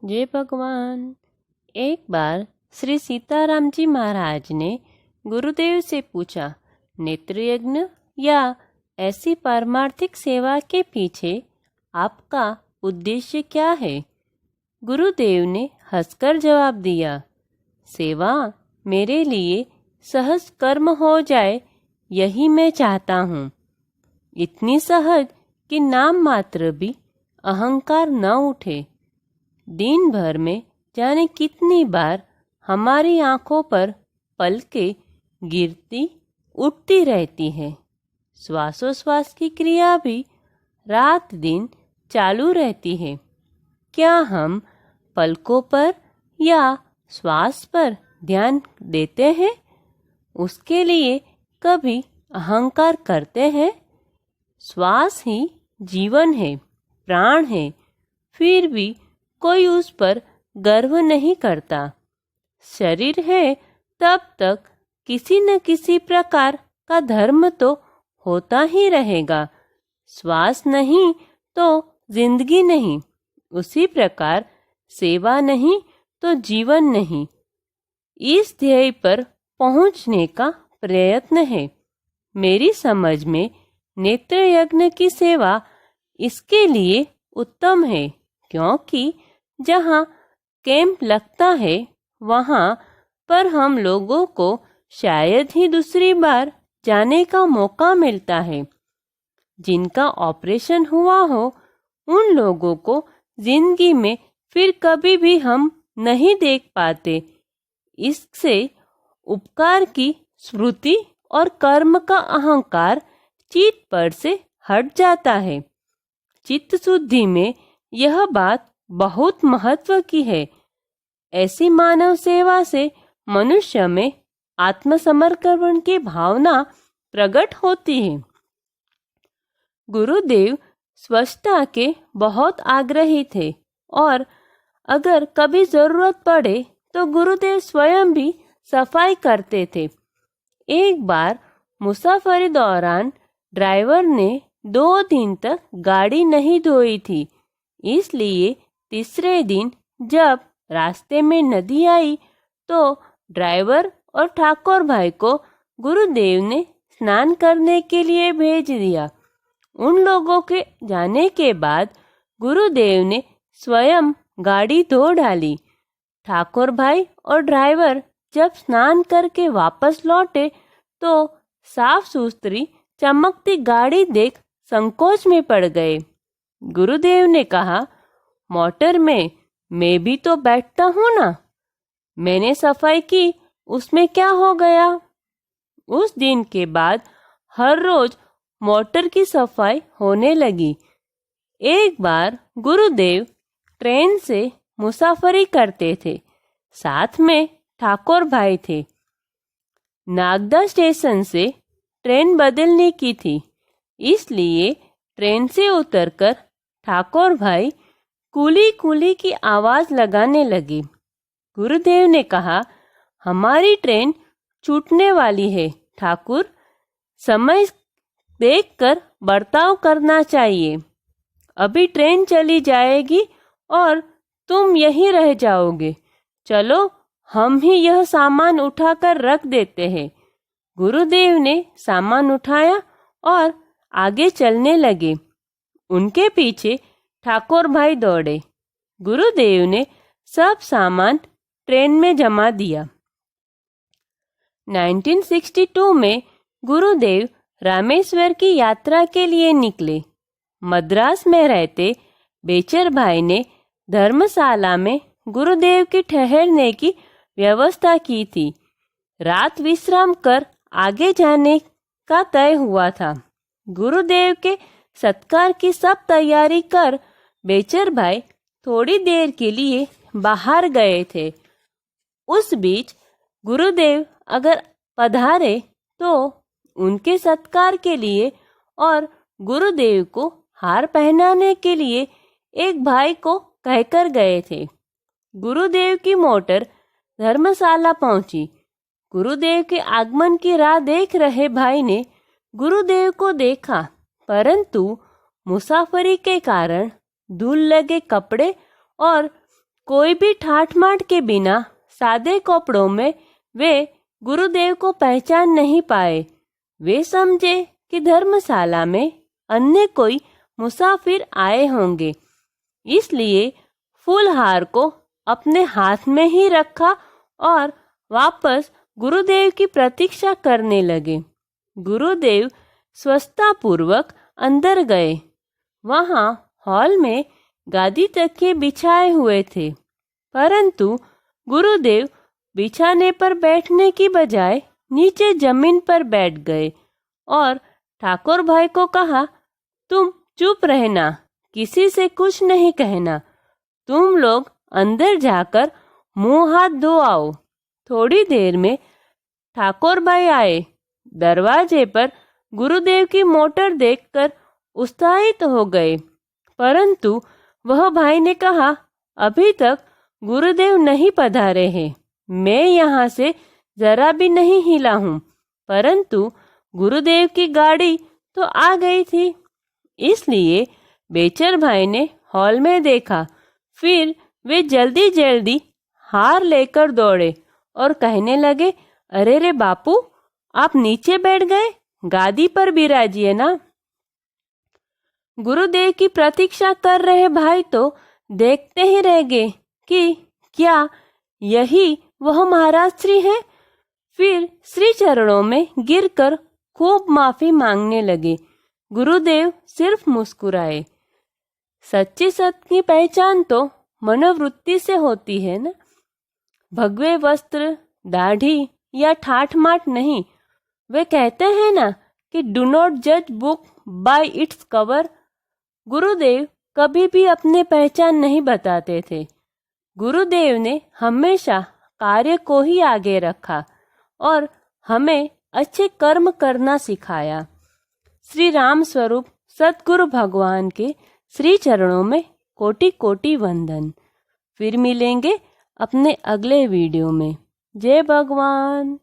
जय भगवान। एक बार श्री सीताराम जी महाराज ने गुरुदेव से पूछा, नेत्र यज्ञ या ऐसी पारमार्थिक सेवा के पीछे आपका उद्देश्य क्या है? गुरुदेव ने हंसकर जवाब दिया, सेवा मेरे लिए सहज कर्म हो जाए, यही मैं चाहता हूँ। इतनी सहज कि नाम मात्र भी अहंकार न उठे। दिन भर में जाने कितनी बार हमारी आंखों पर पलकें गिरती उठती रहती है। श्वासोश्वास की क्रिया भी रात दिन चालू रहती है। क्या हम पलकों पर या श्वास पर ध्यान देते हैं? उसके लिए कभी अहंकार करते हैं? श्वास ही जीवन है, प्राण है, फिर भी कोई उस पर गर्व नहीं करता। शरीर है तब तक किसी न किसी प्रकार का धर्म तो होता ही रहेगा। श्वास नहीं तो जिंदगी नहीं। उसी प्रकार सेवा नहीं तो जीवन नहीं। इस ध्येय पर पहुंचने का प्रयत्न है। मेरी समझ में नेत्र यज्ञ की सेवा इसके लिए उत्तम है, क्योंकि जहाँ कैंप लगता है वहाँ पर हम लोगों को शायद ही दूसरी बार जाने का मौका मिलता है। जिनका ऑपरेशन हुआ हो उन लोगों को जिंदगी में फिर कभी भी हम नहीं देख पाते। इससे उपकार की स्मृति और कर्म का अहंकार चित्त पर से हट जाता है। चित्त शुद्धि में यह बात बहुत महत्व की है। ऐसी मानव सेवा से मनुष्य में आत्मसमर्पण की भावना प्रकट होती है। गुरुदेव स्वच्छता के बहुत आग्रही थे और अगर कभी जरूरत पड़े तो गुरुदेव स्वयं भी सफाई करते थे। एक बार मुसाफरी दौरान ड्राइवर ने 2 दिन तक गाड़ी नहीं धोई थी, इसलिए तीसरे दिन जब रास्ते में नदी आई तो ड्राइवर और ठाकुर भाई को गुरुदेव ने स्नान करने के लिए भेज दिया। उन लोगों के जाने के बाद गुरुदेव ने स्वयं गाड़ी धो डाली। ठाकुर भाई और ड्राइवर जब स्नान करके वापस लौटे तो साफ सुथरी चमकती गाड़ी देख संकोच में पड़ गए। गुरुदेव ने कहा, मोटर में मैं भी तो बैठता हूँ ना, मैंने सफाई की, उसमें क्या हो गया? उस दिन के बाद हर रोज मोटर की सफाई होने लगी। एक बार गुरुदेव ट्रेन से मुसाफरी करते थे, साथ में ठाकुर भाई थे। नागदा स्टेशन से ट्रेन बदलने की थी, इसलिए ट्रेन से उतरकर ठाकुर भाई कूली कूली की आवाज लगाने लगे। गुरुदेव ने कहा, हमारी ट्रेन छूटने वाली है ठाकुर, समय देखकर बर्ताव करना चाहिए। अभी ट्रेन चली जाएगी और तुम यहीं रह जाओगे। चलो हम ही यह सामान उठाकर रख देते हैं। गुरुदेव ने सामान उठाया और आगे चलने लगे। उनके पीछे ठाकुर भाई दौड़े। गुरुदेव ने सब सामान ट्रेन में जमा दिया। 1962 में गुरुदेव रामेश्वर की यात्रा के लिए निकले। मद्रास में रहते बेचर भाई ने धर्मशाला में गुरुदेव के ठहरने की व्यवस्था की थी। रात विश्राम कर आगे जाने का तय हुआ था। गुरुदेव के सत्कार की सब तैयारी कर बेचर भाई थोड़ी देर के लिए बाहर गए थे। उस बीच गुरुदेव अगर पधारे तो उनके सत्कार के लिए और गुरुदेव को हार पहनाने के लिए एक भाई को कहकर गए थे। गुरुदेव की मोटर धर्मशाला पहुंची। गुरुदेव के आगमन की राह देख रहे भाई ने गुरुदेव को देखा, परंतु मुसाफरी के कारण धूल लगे कपड़े और कोई भी ठाठ-माठ के बिना सादे कपड़ों में वे गुरुदेव को पहचान नहीं पाए। वे समझे कि धर्मशाला में अन्य कोई मुसाफिर आए होंगे, इसलिए फूलहार को अपने हाथ में ही रखा और वापस गुरुदेव की प्रतीक्षा करने लगे। गुरुदेव स्वच्छतापूर्वक अंदर गए। वहाँ हॉल में गादी तकिए बिछाए हुए थे, परंतु गुरुदेव बिछाने पर बैठने की बजाय नीचे जमीन पर बैठ गए और ठाकुर भाई को कहा, तुम चुप रहना, किसी से कुछ नहीं कहना। तुम लोग अंदर जाकर मुंह हाथ धो आओ। थोड़ी देर में ठाकुर भाई आए। दरवाजे पर गुरुदेव की मोटर देखकर उत्साहित हो गए, परंतु वह भाई ने कहा, अभी तक गुरुदेव नहीं पधारे हैं। मैं यहाँ से जरा भी नहीं हिला हूँ, परंतु गुरुदेव की गाड़ी तो आ गई थी। इसलिए बेचर भाई ने हॉल में देखा। फिर वे जल्दी जल्दी हार लेकर दौड़े और कहने लगे, अरे रे बापू, आप नीचे बैठ गए, गादी पर बिराजिए ना। गुरुदेव की प्रतीक्षा कर रहे भाई तो देखते ही रह गए कि क्या यही वह महाराज श्री हैं। फिर श्री चरणों में गिरकर खूब माफी मांगने लगे। गुरुदेव सिर्फ मुस्कुराए। सच्ची सत्य की पहचान तो मनोवृत्ति से होती है ना, भगवे वस्त्र, दाढ़ी या ठाठ माठ नहीं। वे कहते हैं ना कि डू नॉट जज बुक बाय इट्स कवर। गुरुदेव कभी भी अपने पहचान नहीं बताते थे। गुरुदेव ने हमेशा कार्य को ही आगे रखा और हमें अच्छे कर्म करना सिखाया। श्री राम स्वरूप सतगुरु भगवान के श्री चरणों में कोटि कोटि वंदन। फिर मिलेंगे अपने अगले वीडियो में। जय भगवान।